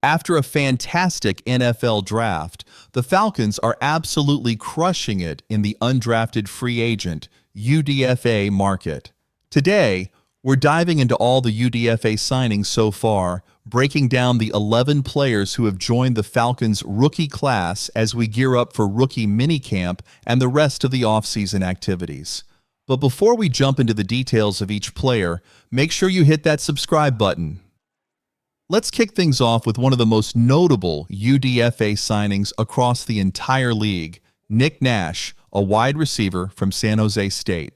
After a fantastic NFL draft, the Falcons are absolutely crushing it in the undrafted free agent UDFA market. Today, we're diving into all the UDFA signings so far, breaking down the 11 players who have joined the Falcons rookie class as we gear up for rookie minicamp and the rest of the offseason activities. But before we jump into the details of each player, make sure you hit that subscribe button. Let's kick things off with one of the most notable UDFA signings across the entire league, Nick Nash, a wide receiver from San Jose State.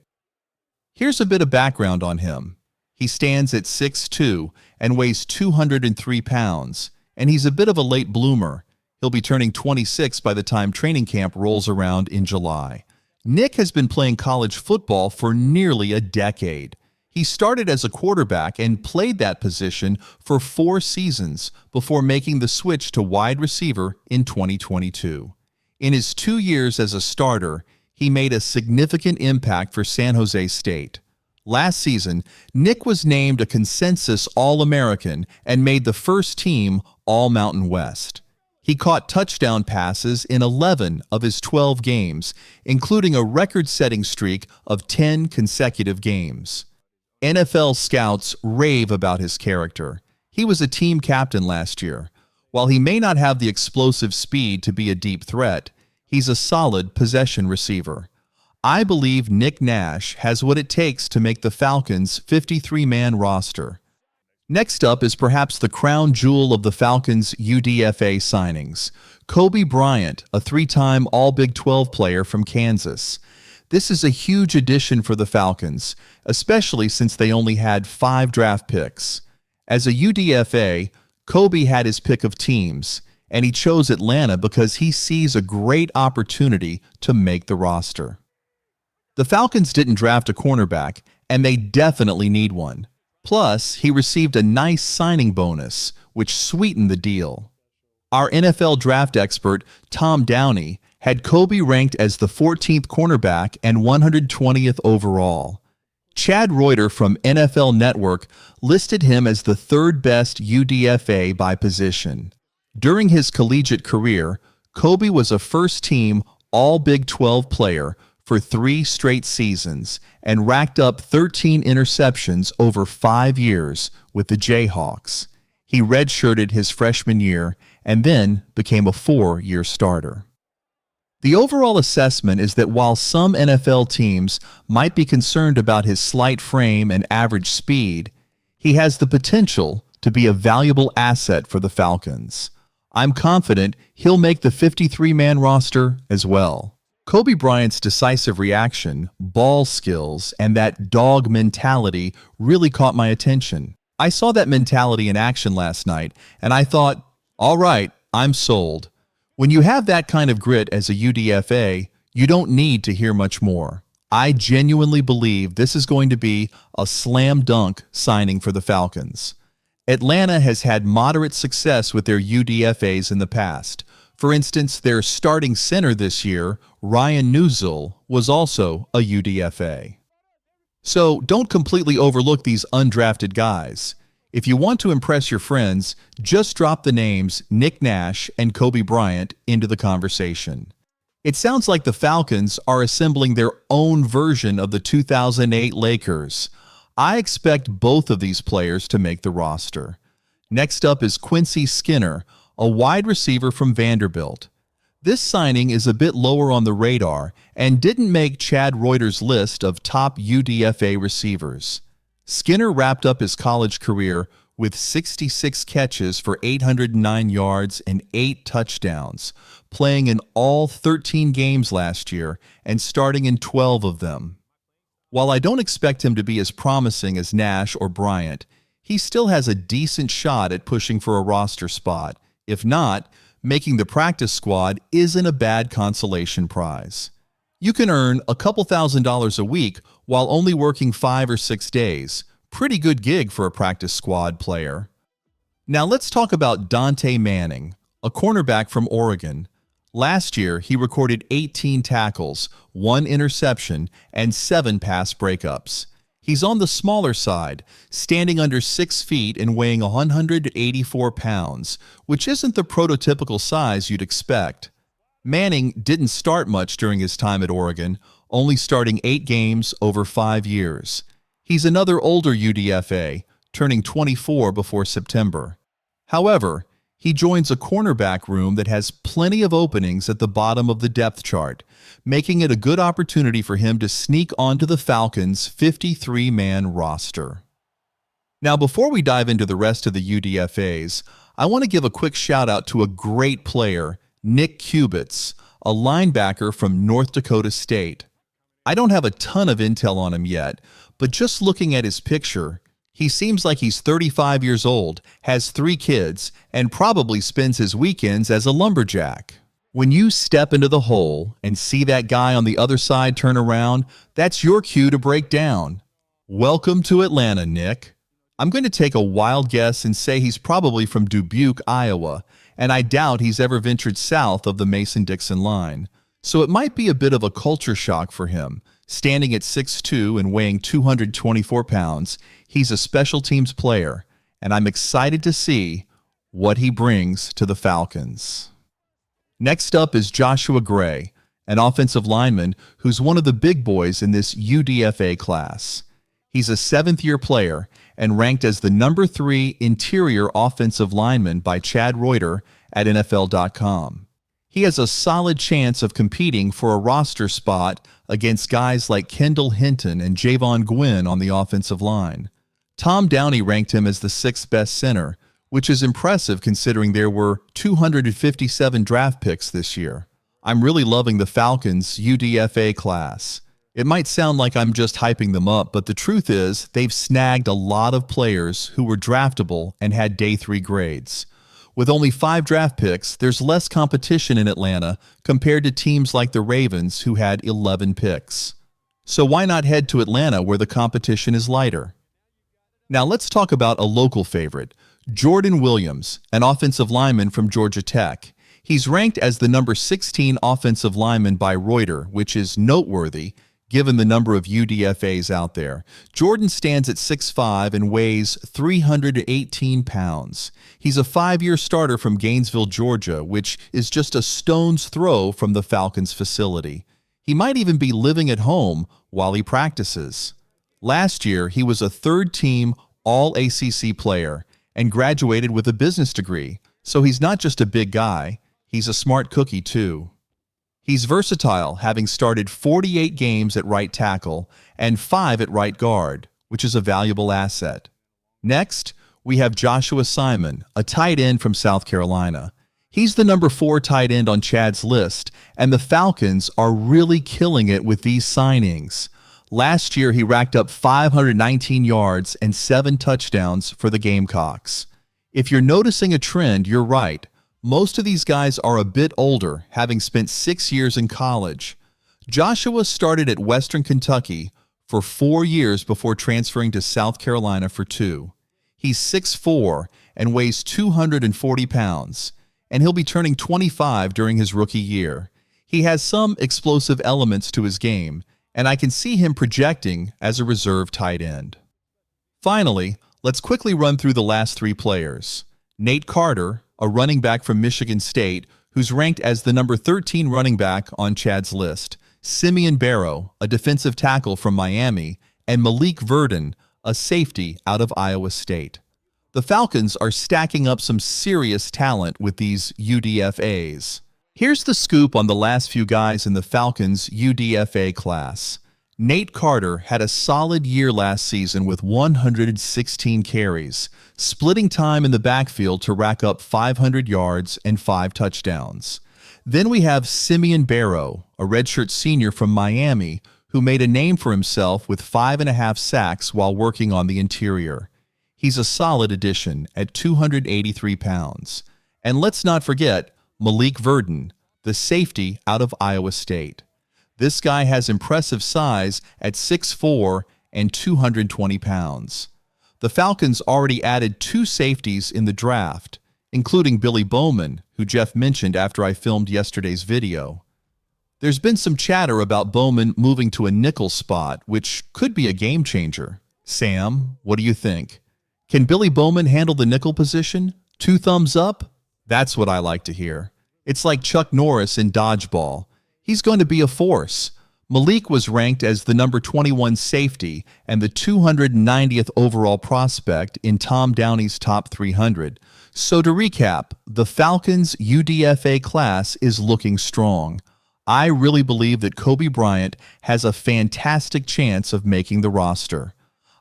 Here's a bit of background on him. He stands at 6'2" and weighs 203 pounds, and he's a bit of a late bloomer. He'll be turning 26 by the time training camp rolls around in July. Nick has been playing college football for nearly a decade. He started as a quarterback and played that position for 4 seasons before making the switch to wide receiver in 2022. In his 2 years as a starter, he made a significant impact for San Jose State. Last season, Nick was named a consensus All-American and made the first team All-Mountain West. He caught touchdown passes in 11 of his 12 games, including a record-setting streak of 10 consecutive games. NFL scouts rave about his character. He was a team captain last year. While he may not have the explosive speed to be a deep threat, he's a solid possession receiver. I believe Nick Nash has what it takes to make the Falcons' 53-man roster. Next up is perhaps the crown jewel of the Falcons' UDFA signings, Kobe Bryant, a 3-time All-Big 12 player from Kansas. This is a huge addition for the Falcons, especially since they only had 5 draft picks. As a UDFA, Kobe had his pick of teams, and he chose Atlanta because he sees a great opportunity to make the roster. The Falcons didn't draft a cornerback, and they definitely need one. Plus, he received a nice signing bonus, which sweetened the deal. Our NFL draft expert, Tom Downey, had Kobe ranked as the 14th cornerback and 120th overall. Chad Reuter from NFL Network listed him as the 3rd best UDFA by position. During his collegiate career, Kobe was a first-team All-Big 12 player for 3 straight seasons and racked up 13 interceptions over 5 years with the Jayhawks. He redshirted his freshman year and then became a 4-year starter. The overall assessment is that while some NFL teams might be concerned about his slight frame and average speed, he has the potential to be a valuable asset for the Falcons. I'm confident he'll make the 53-man roster as well. Kobe Bryant's decisive reaction, ball skills, and that dog mentality really caught my attention. I saw that mentality in action last night, and I thought, all right, I'm sold. When you have that kind of grit as a UDFA, you don't need to hear much more. I genuinely believe this is going to be a slam dunk signing for the Falcons. Atlanta has had moderate success with their UDFAs in the past. For instance, their starting center this year, Ryan Nuzul, was also a UDFA. So don't completely overlook these undrafted guys. If you want to impress your friends, just drop the names Nick Nash and Kobe Bryant into the conversation. It sounds like the Falcons are assembling their own version of the 2008 Lakers. I expect both of these players to make the roster. Next up is Quincy Skinner, a wide receiver from Vanderbilt. This signing is a bit lower on the radar and didn't make Chad Reuter's list of top UDFA receivers. Skinner wrapped up his college career with 66 catches for 809 yards and 8 touchdowns, playing in all 13 games last year and starting in 12 of them. While I don't expect him to be as promising as Nash or Bryant, he still has a decent shot at pushing for a roster spot. If not, making the practice squad isn't a bad consolation prize. You can earn a couple $1,000s a week while only working 5 or 6 days. Pretty good gig for a practice squad player. Now let's talk about Dante Manning, a cornerback from Oregon. Last year, he recorded 18 tackles, 1 interception, and 7 pass breakups. He's on the smaller side, standing under 6 feet and weighing 184 pounds, which isn't the prototypical size you'd expect. Manning didn't start much during his time at Oregon, only starting 8 games over 5 years. He's another older UDFA, turning 24 before September. However, he joins a cornerback room that has plenty of openings at the bottom of the depth chart, making it a good opportunity for him to sneak onto the Falcons' 53-man roster. Now, before we dive into the rest of the UDFAs, I want to give a quick shout-out to a great player, Nick Kubitz, a linebacker from North Dakota State. I don't have a ton of intel on him yet, but just looking at his picture, he seems like he's 35 years old, has 3 kids, and probably spends his weekends as a lumberjack. When you step into the hole and see that guy on the other side turn around, that's your cue to break down. Welcome to Atlanta, Nick. I'm going to take a wild guess and say he's probably from Dubuque, Iowa, and I doubt he's ever ventured south of the Mason-Dixon line. So it might be a bit of a culture shock for him. Standing at 6'2" and weighing 224 pounds, he's a special teams player, and I'm excited to see what he brings to the Falcons. Next up is Joshua Gray, an offensive lineman who's one of the big boys in this UDFA class. He's a 7th-year player and ranked as the number 3 interior offensive lineman by Chad Reuter at NFL.com. He has a solid chance of competing for a roster spot against guys like Kendall Hinton and Javon Gwynn on the offensive line. Tom Downey ranked him as the 6th best center, which is impressive considering there were 257 draft picks this year. I'm really loving the Falcons' UDFA class. It might sound like I'm just hyping them up, but the truth is they've snagged a lot of players who were draftable and had day 3 grades. With only 5 draft picks, there's less competition in Atlanta compared to teams like the Ravens who had 11 picks. So why not head to Atlanta where the competition is lighter? Now let's talk about a local favorite, Jordan Williams, an offensive lineman from Georgia Tech. He's ranked as the number 16 offensive lineman by Reuter, which is noteworthy given the number of UDFAs out there. Jordan stands at 6'5" and weighs 318 pounds. He's a 5-year starter from Gainesville, Georgia, which is just a stone's throw from the Falcons facility. He might even be living at home while he practices. Last year, he was a 3rd-team All-ACC player and graduated with a business degree, so he's not just a big guy, he's a smart cookie too. He's versatile, having started 48 games at right tackle and 5 at right guard, which is a valuable asset. Next, we have Joshua Simon, a tight end from South Carolina. He's the number 4 tight end on Chad's list, and the Falcons are really killing it with these signings. Last year, he racked up 519 yards and 7 touchdowns for the Gamecocks. If you're noticing a trend, you're right. Most of these guys are a bit older, having spent 6 years in college. Joshua started at Western Kentucky for 4 years before transferring to South Carolina for 2. He's 6'4" and weighs 240 pounds, and he'll be turning 25 during his rookie year. He has some explosive elements to his game, and I can see him projecting as a reserve tight end. Finally, let's quickly run through the last 3 players. Nate Carter, a running back from Michigan State, who's ranked as the number 13 running back on Chad's list, Simeon Barrow, a defensive tackle from Miami, and Malik Verdon, a safety out of Iowa State. The Falcons are stacking up some serious talent with these UDFAs. Here's the scoop on the last few guys in the Falcons' UDFA class. Nate Carter had a solid year last season with 116 carries, splitting time in the backfield to rack up 500 yards and 5 touchdowns. Then we have Simeon Barrow, a redshirt senior from Miami, who made a name for himself with 5.5 sacks while working on the interior. He's a solid addition at 283 pounds. And let's not forget Malik Verdon, the safety out of Iowa State. This guy has impressive size at 6'4" and 220 pounds. The Falcons already added 2 safeties in the draft, including Billy Bowman, who Jeff mentioned after I filmed yesterday's video. There's been some chatter about Bowman moving to a nickel spot, which could be a game changer. Sam, what do you think? Can Billy Bowman handle the nickel position? 2 thumbs up? That's what I like to hear. It's like Chuck Norris in dodgeball. He's going to be a force. Malik was ranked as the number 21 safety and the 290th overall prospect in Tom Downey's top 300. So to recap, the Falcons' UDFA class is looking strong. I really believe that Kobe Bryant has a fantastic chance of making the roster.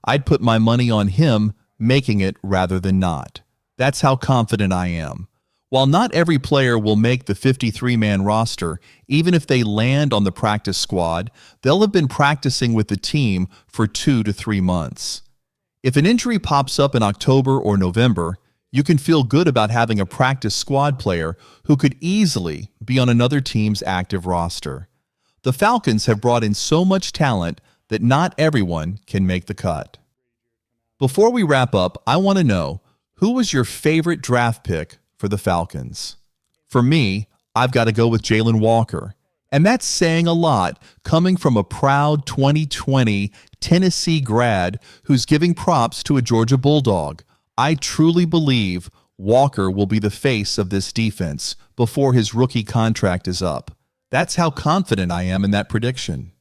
I'd put my money on him making it rather than not. That's how confident I am. While not every player will make the 53-man roster, even if they land on the practice squad, they'll have been practicing with the team for 2 to 3 months. If an injury pops up in October or November, you can feel good about having a practice squad player who could easily be on another team's active roster. The Falcons have brought in so much talent that not everyone can make the cut. Before we wrap up, I want to know, who was your favorite draft pick for the Falcons? For me, I've got to go with Jalen Walker. And that's saying a lot coming from a proud 2020 Tennessee grad who's giving props to a Georgia Bulldog. I truly believe Walker will be the face of this defense before his rookie contract is up. That's how confident I am in that prediction.